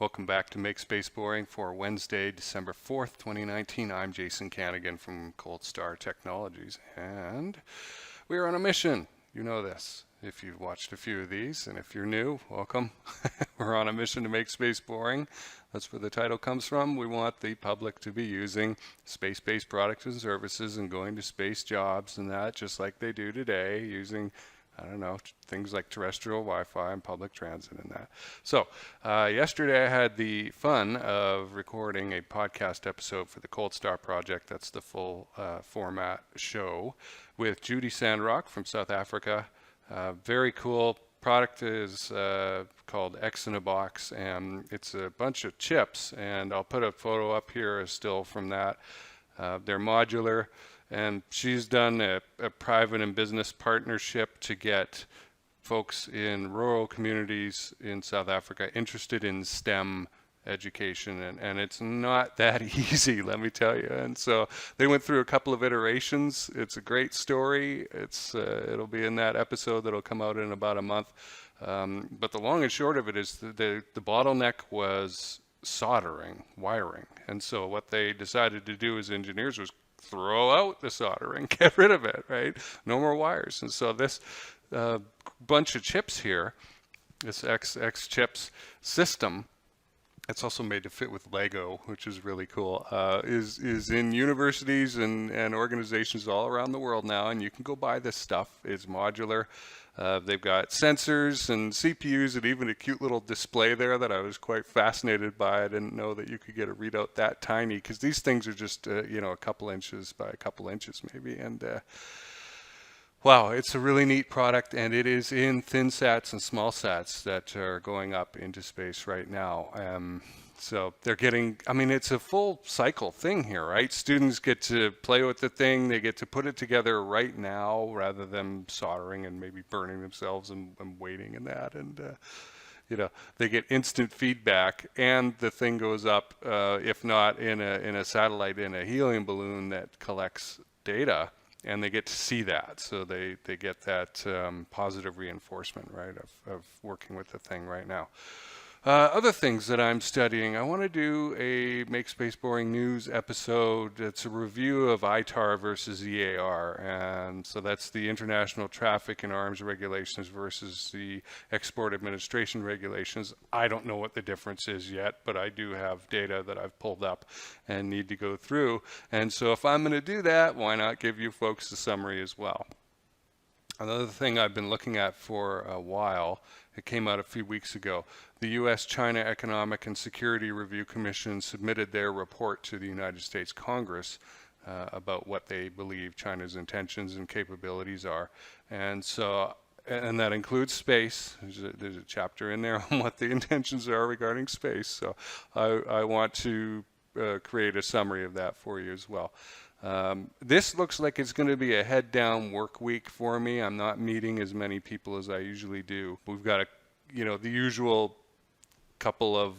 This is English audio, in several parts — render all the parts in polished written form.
Welcome back to Make Space Boring for Wednesday, December 4th, 2019. I'm Jason Kanigan from Cold Star Technologies, and we are on a mission. You know this if you've watched a few of these, and if you're new, welcome. We're on a mission to make space boring. That's where the title comes from. We want the public to be using space-based products and services and going to space jobs and that, just like they do today, using things like terrestrial Wi-Fi and public transit and that. So yesterday I had the fun of recording a podcast episode for the Cold Star Project. That's the full format show with Judi Sandrock from South Africa. Very cool. Product is called Xinabox, and it's a bunch of chips, and I'll put a photo up here still from that. They're modular. And she's done a private and business partnership to get folks in rural communities in South Africa interested in STEM education. And it's not that easy, let me tell you. And so they went through a couple of iterations. It's a great story. It'll be in that episode that'll come out in about a month. But the long and short of it is the bottleneck was wiring. And so what they decided to do as engineers was throw out the soldering, get rid of it, right? No more wires. And so this bunch of chips here, this X chips system, it's also made to fit with Lego, which is really cool, is in universities and organizations all around the world now, and you can go buy this stuff. It's modular. They've got sensors and CPUs and even a cute little display there that I was quite fascinated by. I didn't know that you could get a readout that tiny, because these things are just a couple inches by a couple inches maybe. And wow, it's a really neat product, and it is in ThinSats and Smallsats that are going up into space right now. So they're getting, it's a full cycle thing here, right? Students get to play with the thing. They get to put it together right now rather than soldering and maybe burning themselves and waiting and that. And, they get instant feedback, and the thing goes up, if not in a satellite, in a helium balloon that collects data, and they get to see that. So they get that positive reinforcement, right, of working with the thing right now. Other things that I'm studying, I want to do a Make Space Boring News episode. It's a review of ITAR versus ITAR, and so that's the International Traffic in Arms Regulations versus the Export Administration Regulations. I don't know what the difference is yet, but I do have data that I've pulled up and need to go through. And so if I'm going to do that, why not give you folks a summary as well? Another thing I've been looking at for a while, it came out a few weeks ago. The U.S.-China Economic and Security Review Commission submitted their report to the United States Congress about what they believe China's intentions and capabilities are. And so, and that includes space. There's a chapter in there on what the intentions are regarding space. So I want to create a summary of that for you as well. This looks like it's going to be a head-down work week for me. I'm not meeting as many people as I usually do. We've got the usual couple of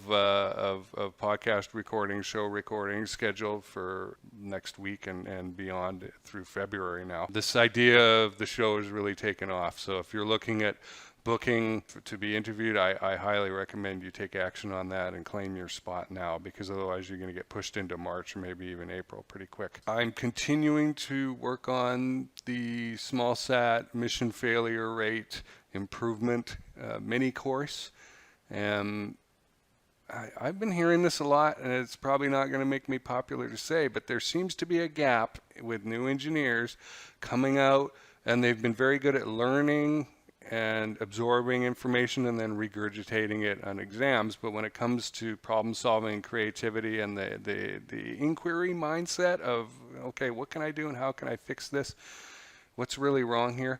podcast recordings, show recordings scheduled for next week and beyond through February now. This idea of the show is really taken off. So if you're looking at booking to be interviewed, I highly recommend you take action on that and claim your spot now, because otherwise you're going to get pushed into March or maybe even April pretty quick. I'm continuing to work on the Smallsat mission failure rate improvement mini course, and I've been hearing this a lot, and it's probably not going to make me popular to say, but there seems to be a gap with new engineers coming out, and they've been very good at learning and absorbing information and then regurgitating it on exams. But when it comes to problem solving, creativity, and the inquiry mindset of, okay, what can I do and how can I fix this? What's really wrong here?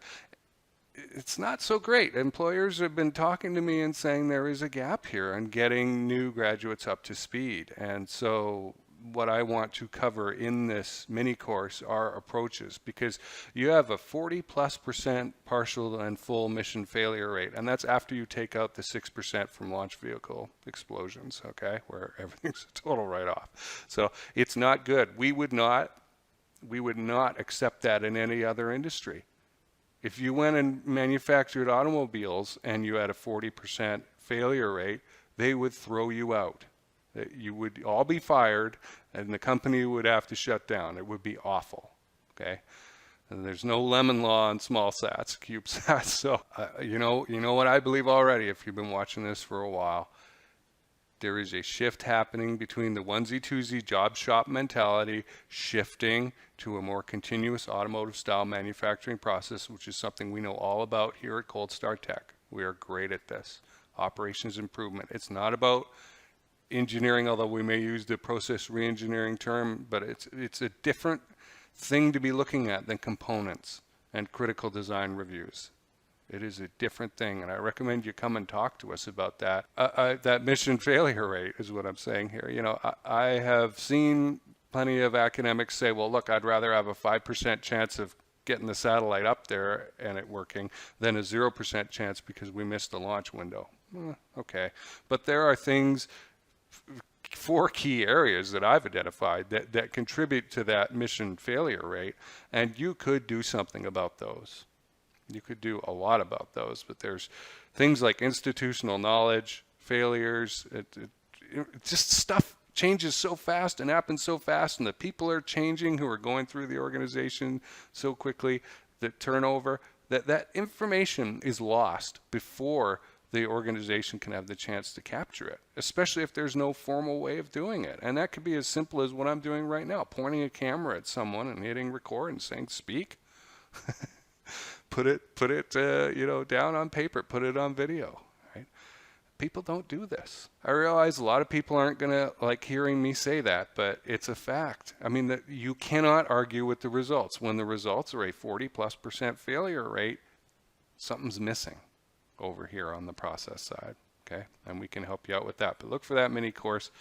It's not so great. Employers have been talking to me and saying there is a gap here in getting new graduates up to speed. And so what I want to cover in this mini course are approaches, because you have a 40+% partial and full mission failure rate, and that's after you take out the 6% from launch vehicle explosions, okay, where everything's a total write-off. So it's not good. We would not accept that in any other industry. If you went and manufactured automobiles and you had a 40% failure rate, they would throw you out. You would all be fired, and the company would have to shut down. It would be awful. Okay, and there's no lemon law on Smallsats, Cubesats. So you know what I believe already. If you've been watching this for a while, there is a shift happening between the onesie-twosie job shop mentality shifting to a more continuous automotive style manufacturing process, which is something we know all about here at Cold Star Tech. We are great at this. Operations improvement. It's not about engineering, although we may use the process reengineering term, but it's a different thing to be looking at than components and critical design reviews. It is a different thing, and I recommend you come and talk to us about that. That mission failure rate is what I'm saying here. You know, I have seen plenty of academics say, well, look, I'd rather have a 5% chance of getting the satellite up there and it working than a 0% chance because we missed the launch window. Okay, but there are things, 4 key areas that I've identified that contribute to that mission failure rate, and you could do something about those. You could do a lot about those, but there's things like institutional knowledge, failures, just stuff changes so fast and happens so fast, and the people are changing who are going through the organization so quickly, that turnover, that information is lost before the organization can have the chance to capture it, especially if there's no formal way of doing it. And that could be as simple as what I'm doing right now, pointing a camera at someone and hitting record and saying, speak. Put it down on paper, put it on video, right? People don't do this. I realize a lot of people aren't going to like hearing me say that, but it's a fact. I mean, that you cannot argue with the results. When the results are a 40+% failure rate, something's missing over here on the process side, okay? And we can help you out with that. But look for that mini course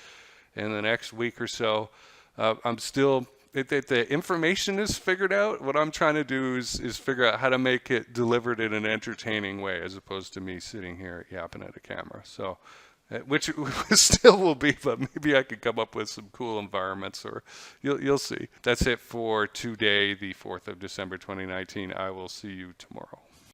in the next week or so. I'm still... the information is figured out. What I'm trying to do is figure out how to make it delivered in an entertaining way, as opposed to me sitting here yapping at a camera. So, which still will be, but maybe I could come up with some cool environments, or you'll see. That's it for today, the 4th of December, 2019. I will see you tomorrow.